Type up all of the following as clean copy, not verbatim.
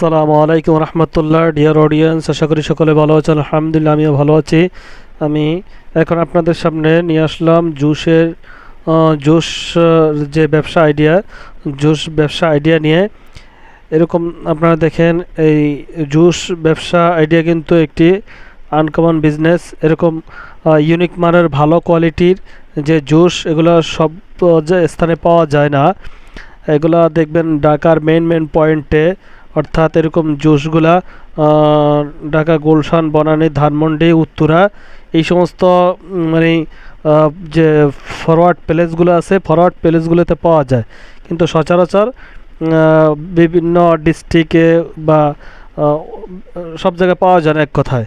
আসসালামু আলাইকুম রহমতুল্লাহ। Dear audience, আশা করি সকলে ভালো আছেন। আলহামদুলিল্লাহ, আমিও ভালো আছি। আমি এখন আপনাদের সামনে নিয়ে আসলাম জুস যে ব্যবসা আইডিয়া নিয়ে। এরকম আপনারা দেখেন, এই জুস ব্যবসা আইডিয়া কিন্তু একটি আনকমন বিজনেস। এরকম ইউনিক মানের ভালো কোয়ালিটির যে জুস, এগুলো সব স্থানে পাওয়া যায় না। এগুলা দেখবেন ঢাকার মেন পয়েন্টে, অর্থাৎ এরকম জুসগুলা ঢাকা, গুলশান, বনানী, ধানমন্ডি, উত্তরা, এই সমস্ত মানে যে ফরওয়ার্ড প্লেসগুলোতে পাওয়া যায়। কিন্তু সচরাচর বিভিন্ন ডিস্ট্রিক্টে বা আহ, সব জায়গায় পাওয়া যায় না এক কথায়।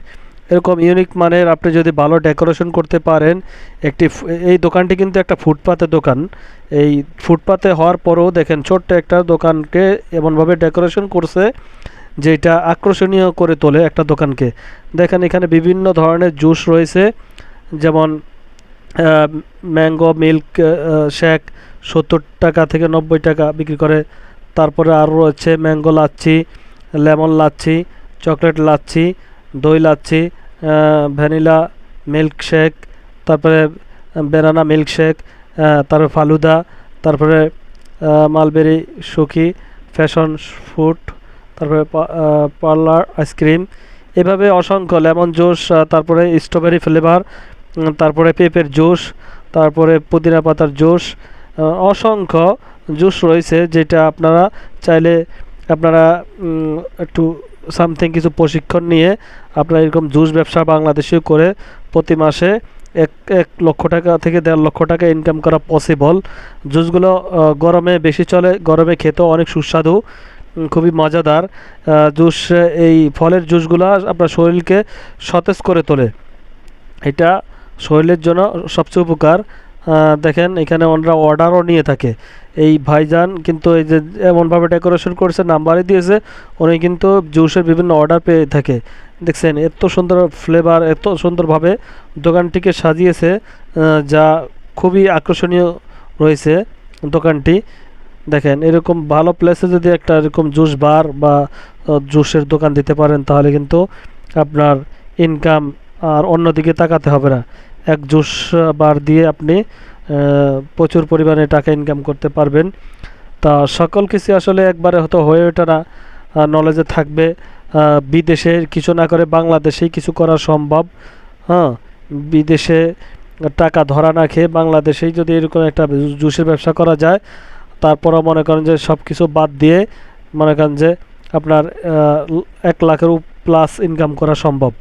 এরকম ইউনিক মানের আপনি যদি ভালো ডেকোরেশন করতে পারেন। এই দোকানটি কিন্তু একটা ফুটপাতের দোকান। এই ফুটপাতে হওয়ার পরেও দেখেন ছোট্ট একটা দোকানকে এমনভাবে ডেকোরেশন করছে যেটা আকর্ষণীয় করে তোলে একটা দোকানকে। দেখেন এখানে বিভিন্ন ধরনের জুস রয়েছে, যেমন ম্যাঙ্গো মিল্ক শেক 70 টাকা থেকে 90 টাকা বিক্রি করে। তারপরে আরও রয়েছে mango lassi, lemon lassi, chocolate lassi, দই লাচ্ছি, ভ্যানিলা মিল্ক শেক, তারপরে ব্যানানা মিল্ক শেক, তারপরে ফালুদা, তারপরে মালবেরি শুকি, ফ্যাশন ফ্রুট, তারপরে পার্লার আইসক্রিম, এভাবে অসংখ্য লেমন জুস, তারপরে স্ট্রবেরি ফ্লেভার, তারপরে পেঁপের জুস, তারপরে পুদিনা পাতার জুস, অসংখ্য জুস রয়েছে। যেটা আপনারা চাইলে আপনারা একটু সামথিং কিছু প্রশিক্ষণ নিয়ে আপনারা এরকম জুস ব্যবসা বাংলাদেশেও করে প্রতি মাসে 1 লক্ষ টাকা থেকে 1.5 লক্ষ টাকা ইনকাম করা পসিবল। জুসগুলো গরমে বেশি চলে, গরমে খেতেও অনেক সুস্বাদু, খুবই মজাদার জুস। এই ফলের জুসগুলো আপনার শরীরকে সতেজ করে তোলে, এটা শরীরের জন্য সবচেয়ে উপকার। দেখেন এখানে ওনারা অর্ডারও নিয়ে থাকে। এই ভাইজান কিন্তু এই যে এমনভাবে ডেকোরেশন করেছে, নাম্বারই দিয়েছে, উনি কিন্তু জুসের বিভিন্ন অর্ডার পেয়ে থাকে। দেখছেন এত সুন্দর ফ্লেভার, এত সুন্দরভাবে দোকানটিকে সাজিয়েছে, যা খুবই আকর্ষণীয় রয়েছে দোকানটি। দেখেন এরকম ভালো প্লেসে যদি একটা এরকম জুস বার বা জুসের দোকান দিতে পারেন, তাহলে কিন্তু আপনার ইনকাম আর অন্যদিকে তাকাতে হবে না। এক জুস বার দিয়ে আপনি প্রচুর পরিমাণে টাকা ইনকাম করতে পারবেন। তা সকল কিছু আসলে একবারে হয়তো হয়ে ওঠে না, নলেজে থাকবে। বিদেশের কিছু না করে বাংলাদেশেই কিছু করা সম্ভব। হ্যাঁ, বিদেশে টাকা ধরা না খেয়ে বাংলাদেশেই যদি এরকম একটা জুসের ব্যবসা করা যায়, তারপরও মনে করেন যে সব কিছু বাদ দিয়ে মনে করেন যে আপনার 1 লাখের প্লাস ইনকাম করা সম্ভব।